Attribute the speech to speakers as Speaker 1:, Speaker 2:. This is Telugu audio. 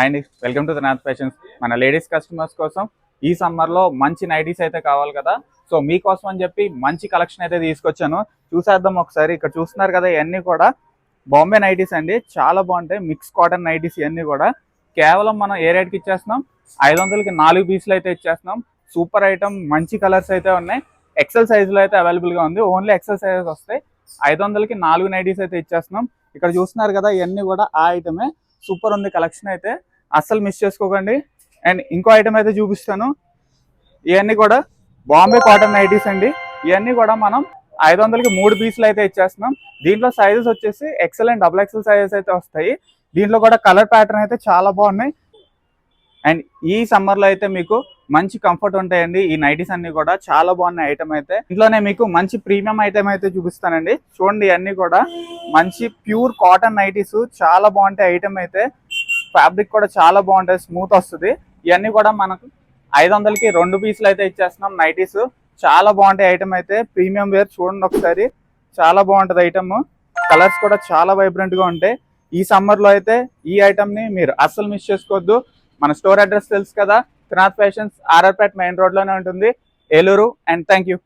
Speaker 1: And welcome to the Nath fashions. మన లేడీస్ కస్టమర్స్ కోసం ఈ సమ్మర్లో మంచి నైటీస్ అయితే కావాలి కదా. సో మీకోసం అని చెప్పి మంచి కలెక్షన్ అయితే తీసుకొచ్చాను. చూసేద్దాం ఒకసారి. ఇక్కడ చూస్తున్నారు కదా, ఇవన్నీ కూడా బాంబే నైటీస్ అండి. చాలా బాగుంటాయి. మిక్స్ కాటన్ నైటీస్ ఇవన్నీ కూడా కేవలం మనం ఏ రేట్కి ఇచ్చేస్తున్నాం, 500కి 4 పీసులు అయితే ఇచ్చేస్తున్నాం. సూపర్ ఐటమ్, మంచి కలర్స్ అయితే ఉన్నాయి. ఎక్సెల్ సైజులో అయితే అవైలబుల్గా ఉంది. ఓన్లీ ఎక్సెల్ సైజెస్ వస్తాయి. 500కి 4 నైటీస్ అయితే ఇచ్చేస్తున్నాం. ఇక్కడ చూస్తున్నారు కదా, ఇవన్నీ కూడా ఆ ఐటమే. సూపర్ ఉంది కలెక్షన్ అయితే, అస్సలు మిస్ చేసుకోకండి. అండ్ ఇంకో ఐటమ్ అయితే చూపిస్తాను. ఇవన్నీ కూడా బాంబే కాటన్ నైటీస్ అండి. ఇవన్నీ కూడా మనం 500కి 3 పీసులు అయితే ఇచ్చేస్తున్నాం. దీంట్లో సైజెస్ వచ్చేసి XL and double XL sizes అయితే వస్తాయి. దీంట్లో కూడా కలర్ ప్యాటర్న్ అయితే చాలా బాగున్నాయి. అండ్ ఈ సమ్మర్లో అయితే మీకు మంచి కంఫర్ట్ ఉంటాయండి. ఈ నైటీస్ అన్ని కూడా చాలా బాగున్నాయి ఐటమ్ అయితే. ఇంట్లోనే మీకు మంచి ప్రీమియం ఐటమ్ అయితే చూపిస్తానండి. చూడండి, ఇవన్నీ కూడా మంచి ప్యూర్ కాటన్ నైటీస్, చాలా బాగుంటాయి ఐటమ్ అయితే. ఫ్యాబ్రిక్ కూడా చాలా బాగుంటుంది, స్మూత్ వస్తుంది. ఇవన్నీ కూడా మనకు 500కి 2 పీసులు అయితే ఇచ్చేస్తున్నాం. నైటీస్ చాలా బాగుంటాయి ఐటమ్ అయితే. ప్రీమియం వేర్ చూడండి ఒకసారి, చాలా బాగుంటుంది ఐటమ్. కలర్స్ కూడా చాలా వైబ్రెంట్ గా ఉంటాయి. ఈ సమ్మర్ లో అయితే ఈ ఐటమ్ ని మీరు అస్సలు మిస్ చేసుకోవద్దు. మన స్టోర్ అడ్రస్ తెలుసు కదా, Trinath fashions, RR Pet main road లోనే ఉంటుంది, ఏలూరు. And thank you.